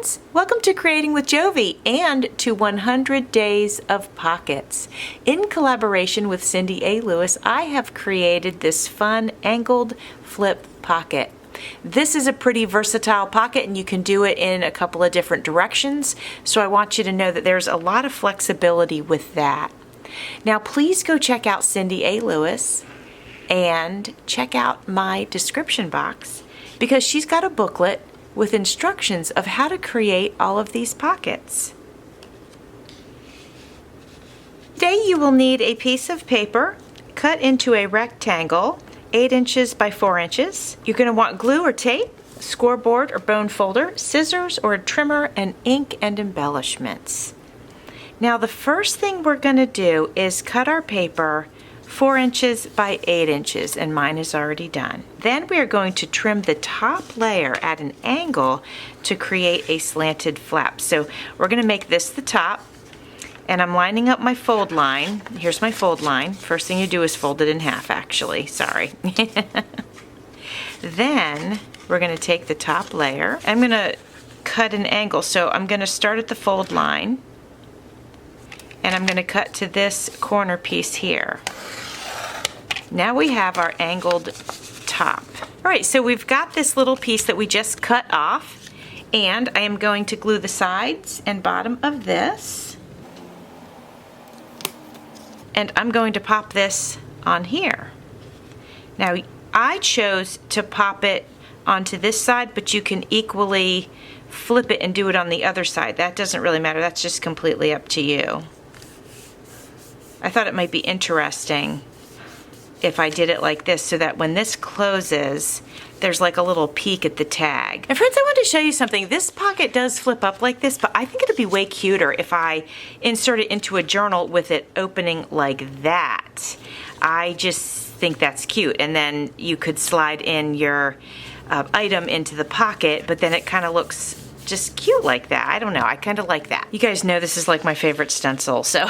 friends, welcome to Creating with Jovi and to 100 Days of Pockets. In collaboration with Cindy A. Lewis, I have created this fun angled flip pocket. This is a pretty versatile pocket and you can do it in a couple of different directions, so I want you to know that there's a lot of flexibility with that. Now please go check out Cindy A. Lewis and check out my description box because she's got a booklet with instructions of how to create all of these pockets. Today you will need a piece of paper cut into a rectangle 8 inches by 4 inches. You're going to want glue or tape, scoreboard or bone folder, scissors or a trimmer, and ink and embellishments. Now the first thing we're going to do is cut our paper 4 inches by 8 inches, and mine is already done. Then we are going to trim the top layer at an angle to create a slanted flap. So we're going to make this the top, and I'm lining up my fold line. Here's my fold line. First thing you do is fold it in half, actually. Sorry. Then we're going to take the top layer. I'm going to cut an angle. So I'm going to start at the fold line, and I'm going to cut to this corner piece here. Now we have our angled top. All right, so we've got this little piece that we just cut off, and I am going to glue the sides and bottom of this. And I'm going to pop this on here. Now, I chose to pop it onto this side, but you can equally flip it and do it on the other side. That doesn't really matter. That's just completely up to you. I thought it might be interesting if I did it like this so that when this closes, there's like a little peek at the tag. And friends, I want to show you something. This pocket does flip up like this, but I think it'd be way cuter if I insert it into a journal with it opening like that. I just think that's cute. And then you could slide in your item into the pocket, but then it kind of looks just cute like that. I don't know. I kind of like that. You guys know this is like my favorite stencil, so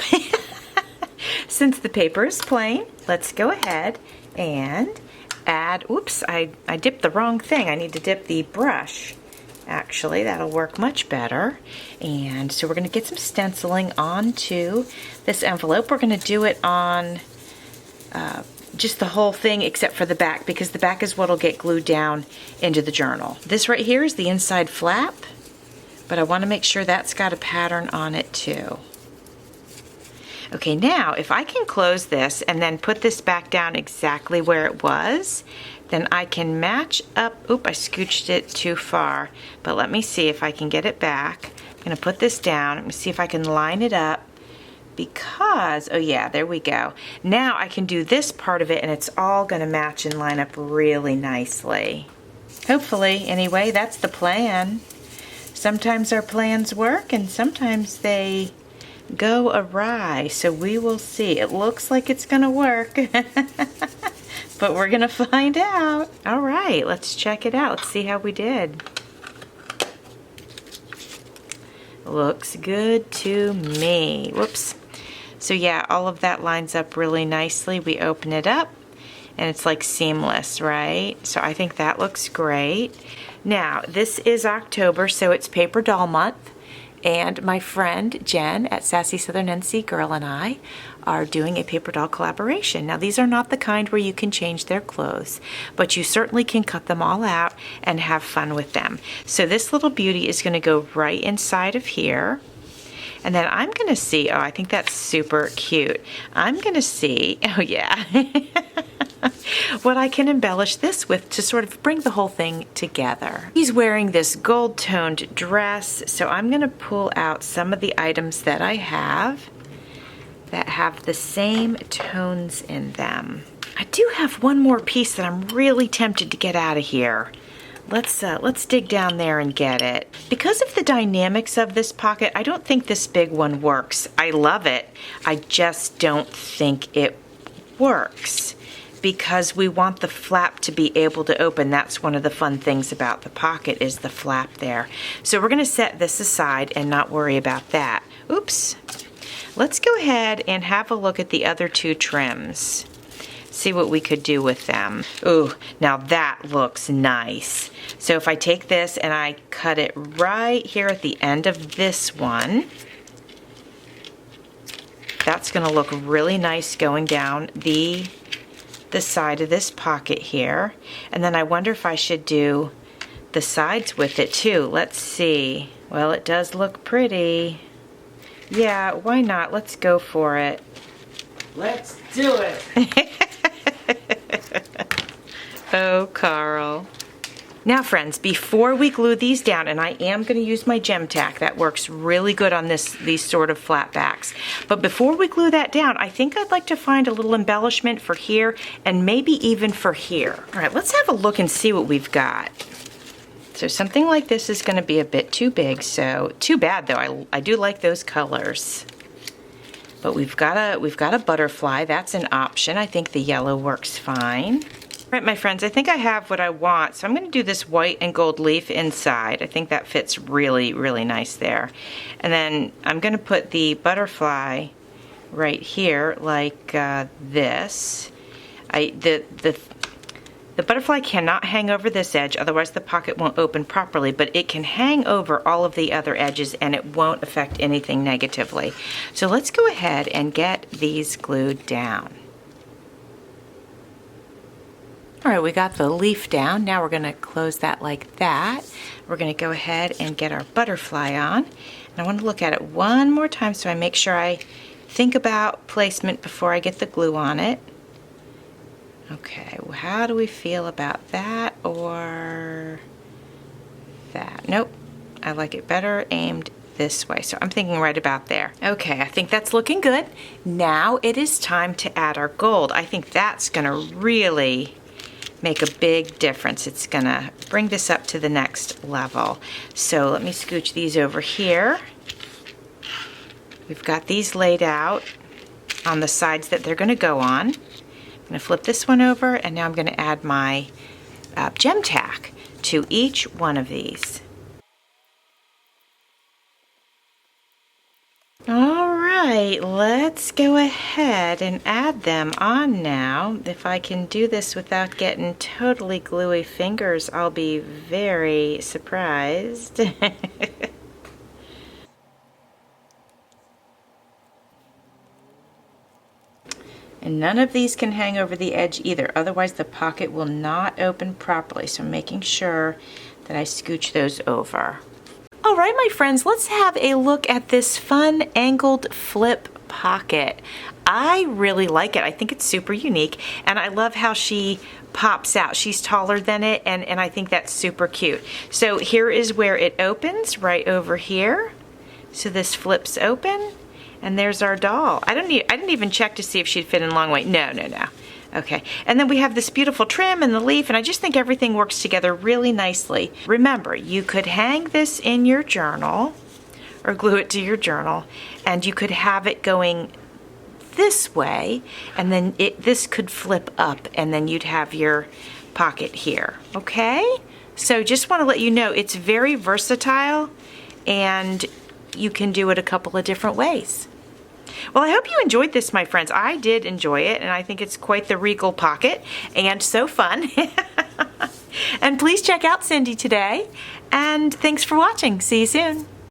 since the paper is plain, let's go ahead and add, oops, I dipped the wrong thing. I need to dip the brush. Actually, that'll work much better. And so we're going to get some stenciling onto this envelope. We're going to do it on just the whole thing except for the back, because the back is what will get glued down into the journal. This right here is the inside flap, but I want to make sure that's got a pattern on it too. Okay, now if I can close this and then put this back down exactly where it was, then I can match up. Oop, I scooched it too far, but let me see if I can get it back. I'm going to put this down. Let me see if I can line it up because, oh yeah, there we go. Now I can do this part of it and it's all going to match and line up really nicely. Hopefully, anyway, that's the plan. Sometimes our plans work and sometimes they go awry, so we will see. It looks like it's gonna work, but we're gonna find out. All right, let's check it out. Let's see how we did. Looks good to me. Whoops. So yeah, all of that lines up really nicely. We open it up and it's like seamless, right? So I think that looks great. Now, this is October, so it's Paper Doll Month. And my friend Jen at Sassy Southern NC Girl and I are doing a paper doll collaboration. Now these are not the kind where you can change their clothes, but you certainly can cut them all out and have fun with them. So this little beauty is going to go right inside of here. And then I'm going to see, oh, I think that's super cute. I'm going to see, oh yeah, what I can embellish this with to sort of bring the whole thing together. He's wearing this gold-toned dress, so I'm going to pull out some of the items that I have that have the same tones in them. I do have one more piece that I'm really tempted to get out of here. Let's dig down there and get it. Because of the dynamics of this pocket, I don't think this big one works. I love it. I just don't think it works because we want the flap to be able to open. That's one of the fun things about the pocket is the flap there. So we're going to set this aside and not worry about that. Oops. Let's go ahead and have a look at the other two trims. see what we could do with them. Ooh, now that looks nice. So if I take this and I cut it right here at the end of this one, that's gonna look really nice going down the side of this pocket here. And then I wonder if I should do the sides with it too. Let's see. Well, it does look pretty. Yeah, why not? Let's go for it. Let's do it. Oh, Carl. Now, friends, before we glue these down, and I am going to use my gem tack, that works really good on these sort of flat backs. But before we glue that down, I think I'd like to find a little embellishment for here and maybe even for here. All right, let's have a look and see what we've got. So something like this is going to be a bit too big, so too bad though. I do like those colors. But we've got a butterfly. That's an option. I think the yellow works fine. All right, my friends, I think I have what I want. So I'm going to do this white and gold leaf inside. I think that fits really, really nice there. And then I'm going to put the butterfly right here like this. The butterfly cannot hang over this edge, otherwise the pocket won't open properly, but it can hang over all of the other edges and it won't affect anything negatively. So let's go ahead and get these glued down. All right, we got the leaf down. Now we're going to close that like that. We're going to go ahead and get our butterfly on. And I want to look at it one more time so I make sure I think about placement before I get the glue on it. Okay, well, how do we feel about that or that? Nope, I like it better aimed this way. So I'm thinking right about there. Okay, I think that's looking good. Now it is time to add our gold. I think that's gonna really make a big difference. It's gonna bring this up to the next level. So let me scooch these over here. We've got these laid out on the sides that they're gonna go on. I'm going to flip this one over, and now I'm going to add my gem tack to each one of these. All right, let's go ahead and add them on now. If I can do this without getting totally gluey fingers, I'll be very surprised. And none of these can hang over the edge either, otherwise the pocket will not open properly. So I'm making sure that I scooch those over. All right, my friends, let's have a look at this fun angled flip pocket. I really like it. I think it's super unique, and I love how she pops out. She's taller than it, and I think that's super cute. So here is where it opens, right over here. So this flips open. And there's our doll. I didn't even check to see if she'd fit in long way. No. Okay, and then we have this beautiful trim and the leaf, and I just think everything works together really nicely. Remember, you could hang this in your journal or glue it to your journal, and you could have it going this way, and then this could flip up, and then you'd have your pocket here, okay? So just want to let you know it's very versatile, and you can do it a couple of different ways. Well, I hope you enjoyed this, my friends. I did enjoy it, and I think it's quite the regal pocket and so fun. And please check out Cindy today, and thanks for watching. See you soon.